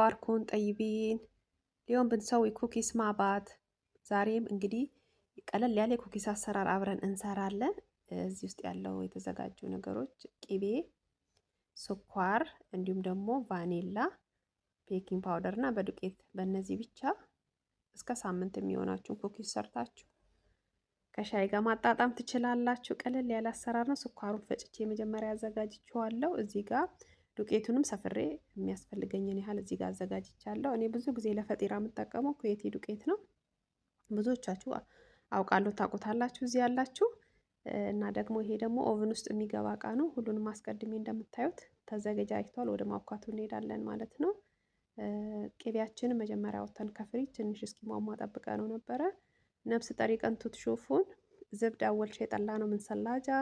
أخباركم طيبين؟ اليوم بنسوي كوكيس مع بعض። ዛሬም እንግዲህ ቀለል ያለ ኩኪስ አሰራር አብረን እንሰራለን። እዚህ ውስጥ ያለው የተዘጋጁ ነገሮች ቂቤ፣ ስኳር እንዲሁም ደግሞ ቫኒላ፣ ቤኪንግ ፓውደር እና በዱቄት በእነዚህ ብቻ እስከ ሳምንት የሚሆናችሁን ኩኪስ ሰርታችሁ ከሻይ ጋር ማጣጣም ትችላላችሁ። ቀለል ያለ አሰራር ነው። ስኳሩን ፈጭቼ መጀመሪያ አዘጋጅቼዋለሁ። እዚህ ጋር ዱቄቱንም ሰፍሬ የሚያስፈልገኝን ያህል እዚህ ጋር አዘጋጅቻለሁ። እኔ ብዙ ጊዜ ለፈጢራ የምጠቀመው ኩዌቲ ዱቄት ነው። ብዙዎቻችሁ አውቃለሁ ታውቁታላችሁ እዚህ ያላችሁ እና ደግሞ ይሄ ደግሞ ኦቭን ውስጥ የሚገባ እቃ ነው። ሁሉንም አስቀድሜ እንደምታዩት ተዘጋጅቷል። ወደ ማብኳቱ እንሄዳለን ማለት ነው። ቅቤያችንን መጀመሪያ አውጥተን ከፍሪጅ ትንሽ እስኪሟሟ ጠብቀ ነው ነበረ። ነፍስ ጠሪቀን ቱትሹፉን ዝብዳ أول شيء طلعنا من ثلاجة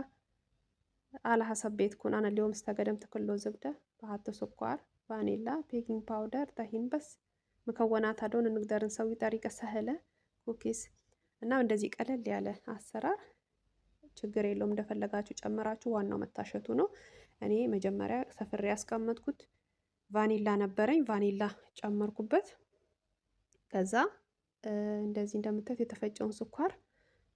على حسب بيتكم. أنا اليوم استخدمت كله زبدة، بحط سكر، فانيلا، بيكنج باودر، طحين بس مكونات هدول نقدر نسوي طريقة سهلة ኩኪስ እና እንደዚህ ቀለል ያለ አሰራር ችግር የለውም። እንደፈለጋችሁ ጨምራችሁ ዋናው መታሸቱ ነው። እኔ መጀመሪያ ሰፍሬ ያስቀመጥኩት ቫኒላ ነበረኝ። ቫኒላ ጨመርኩበት። ከዛ እንደዚህ እንደምታዩት የተፈጨውን ስኳር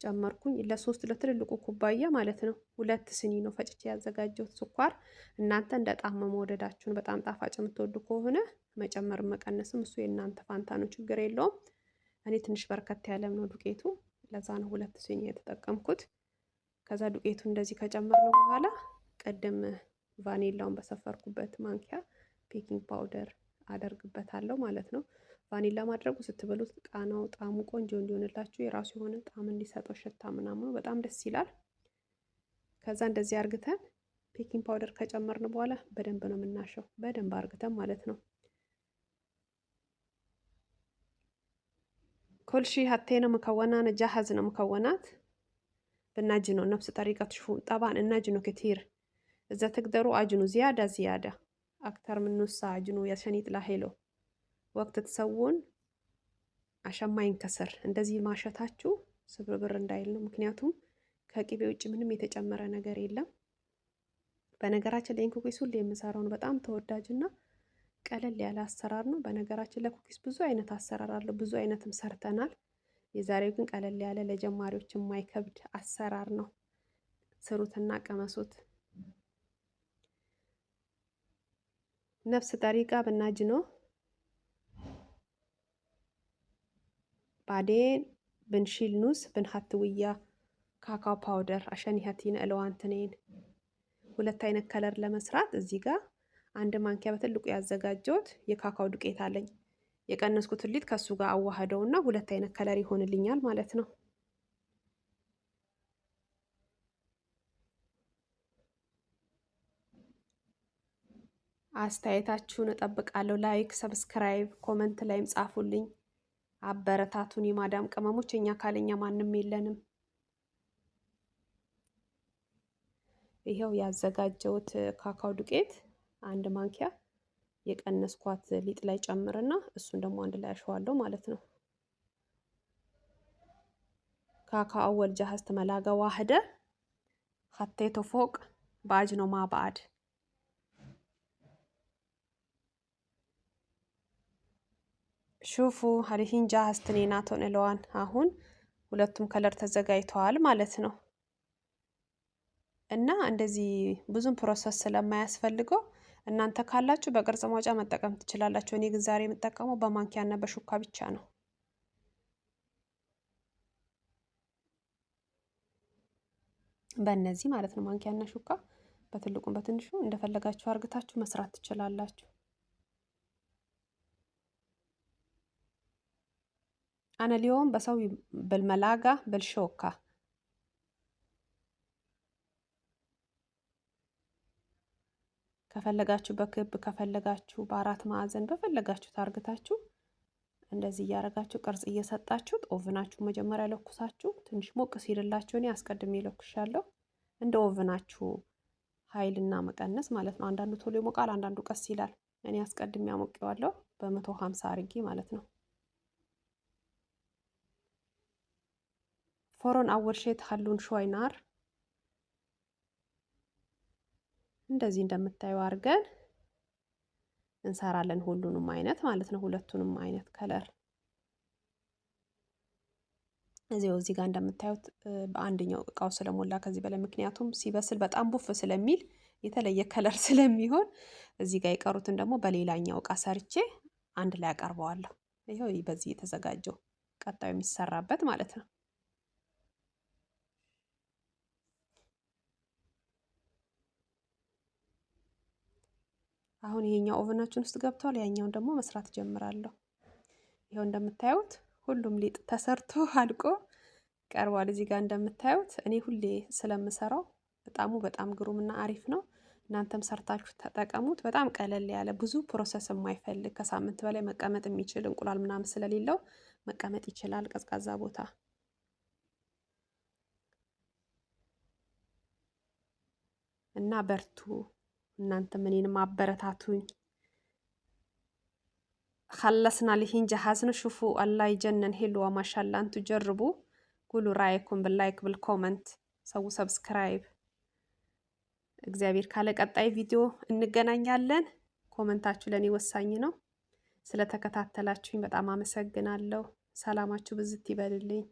ጨመርኩኝ። ለሶስት ለትልልቁ ኩባያ ማለት ነው። 2 ስኒ ነው ፈጭቼ ያዘጋጀሁት ስኳር። እናንተ እንደ ጣም መውደዳችሁ ነው። በጣም ጣፋጭ የምትወዱ ከሆነ መጨመር መቀነስም እሱ የእናንተ ፋንታ ነው። ችግር የለውም። እኔ ትንሽ በርከት ያለም ነው ዱቄቱ፣ ለዛ ነው 2 ስኒ የተጠቀምኩት። ከዛ ዱቄቱ እንደዚህ ከጨመርነው በኋላ ቀደም ቫኒላውን በሰፈርኩበት ማንኪያ ቤኪንግ ፓውደር አደርግበታለሁ ማለት ነው። ቫኒላ ማድረጉ ስትበሉት ቃናው ጣዕሙ ቆንጆ እንዲሆንላችሁ የራሱ የሆነ ጣዕም እንዲሰጠው ሽታ ምናምኑ በጣም ደስ ይላል። ከዛ እንደዚህ አርግተን ቤኪንግ ፓውደር ከጨመርን በኋላ በደንብ ነው የምናሸው፣ በደንብ አርግተን ማለት ነው። كل شيء حطينا مكونات جهزنا مكونات بنعجنه نفس طريقة تشوفون. طبعا نعجنه كتير، إذا تقدروا عجنوا زيادة أكتر من نص ساعة عجنوا عشان يطلع حلو وقت تسوون عشان ما ينكسر። እንደዚህ ማሸታችሁ ስብርብር እንዳይል ነው። ምክንያቱም ከቅቤ ውጭ ምንም የተጨመረ ነገር የለም። በነገራችን ላይ ኩኪስ ሁሌ የምሰራው ነው። በጣም ተወዳጅና ቀለል ያለ አሰራር ነው። በነገራችን ለኩኪስ ብዙ አይነት አሰራር አለው። ብዙ አይነትም ሰርተናል። የዛሬው ግን ቀለል ያለ ለጀማሪዎች የማይከብድ አሰራር ነው። ስሩትና ቀመሱት። ነፍስ ጠሪቃ بنعجنه بعدين بنشيل نص بنحط وياه ካካው ፓውደር عشان يهتين الوان تنين። ሁለት አይነት ከለር ለመስራት እዚህ ጋር አንድ ማንኪያ በትልቁ ያዘጋጀሁት የካካው ዱቄት አለኝ። የቀነስኩት ሊጥ ከሱ ጋር አዋህደውና ሁለት አይነት ከለር ይሆንልኛል ማለት ነው። አስተያየታችሁን እጠብቃለሁ። ላይክ፣ ሰብስክራይብ፣ ኮመንት ላይም ጻፉልኝ። አበረታቱን። የማዳም ቅመሞች እኛ ካለኛ ማንም የለንም። ይሄው ያዘጋጀሁት ካካው ዱቄት አንድ ማንኪያ የቀነስኳት ሊጥ ላይ ጨምርና እሱን ደግሞ አንድ ላይ አሸዋለሁ ማለት ነው። ካካው أول جهزت ملاقة واحدة حطيته فوق بعجنه مع بعض. شوفوا الحين جاهز تنيناتهم الوان። አሁን ሁለቱም ከለር ተዘጋጅተዋል ማለት ነው። እና እንደዚህ ብዙም ፕሮሰስ ስለማያስፈልገው እናንተ ካላችሁ በቅርጽ ማውጫ መጠቀም ትችላላችሁ። እኔ ግን ዛሬ የምጠቀመው በማንኪያና በሹካ ብቻ ነው። በእነዚህ ማለት ነው ማንኪያና ሹካ፣ በትልቁም በትንሹ እንደፈለጋችሁ አርግታችሁ መስራት ትችላላችሁ። أنا اليوم بسوي بالملاقة بالشوكة. ከፈለጋችሁ በክብ ከፈለጋችሁ በአራት ማዕዘን በፈለጋችሁ ታርግታችሁ እንደዚህ እያረጋችሁ ቅርጽ እየሰጣችሁ ኦቭናችሁ መጀመሪያ ለኩሳችሁ ትንሽ ሞቅ ሲልላችሁ እኔ አስቀድሜ ለኩሻለሁ። እንደ ኦቭናችሁ ኃይልና መቀነስ ማለት ነው። አንዳንዱ ቶሎ ይሞቃል፣ አንዳንዱ ቀስ ይላል። እኔ አስቀድሜ አሞቀዋለሁ በ150 አርጌ ማለት ነው። فرن أول شيء تخلون شوي نار እንደዚህ እንደምታዩ አርገን እንሰራለን። ሁሉንም አይነት ማለት ነው፣ ሁለቱንም አይነት ከለር እዚህ ጋር እንደምታዩት በአንደኛው እቃው ስለሞላ ከዚህ በላይ ምክንያቱም ሲበስል በጣም ቡፍ ስለሚል የተለየ ከለር ስለሚሆን እዚህ ጋር የቀሩትን ደግሞ በሌላኛው እቃ ሰርቼ አንድ ላይ አቀርበዋለሁ። ይኸው በዚህ የተዘጋጀው ቀጣዩ የሚሰራበት ማለት ነው። አሁን ይሄኛው ኦቨናችን ውስጥ ገብቷል። ያኛውን ደግሞ መስራት ጀምራለሁ። ይኸው እንደምታዩት ሁሉም ሊጥ ተሰርቶ አልቆ ቀርቧል። እዚህ ጋር እንደምታዩት እኔ ሁሌ ስለምሰራው በጣም ግሩምና አሪፍ ነው። እናንተም ሰርታችሁ ተጠቀሙት። በጣም ቀለል ያለ ብዙ ፕሮሰስ የማይፈልግ ከሳምንት በላይ መቀመጥ የሚችል እንቁላል ምናምን ስለሌለው መቀመጥ ይችላል ቀዝቃዛ ቦታ። እና በርቱ፣ እናንተም እኔንም አበረታቱኝ። خلصنا الحين جهزنا شوفوا الله يجنن حلوة ما شاء الله انتوا جربوا قولوا رأيكم باللايك بالكومنت سووا سبسكرايب እግዚአብሔር ካለ ቀጣይ ቪዲዮ እንገናኛለን። ኮመንታችሁ ለኔ ወሳኝ ነው። ስለተከታተላችሁኝ በጣም አመሰግናለሁ። ሰላማችሁ ብዝት ይበልልኝ።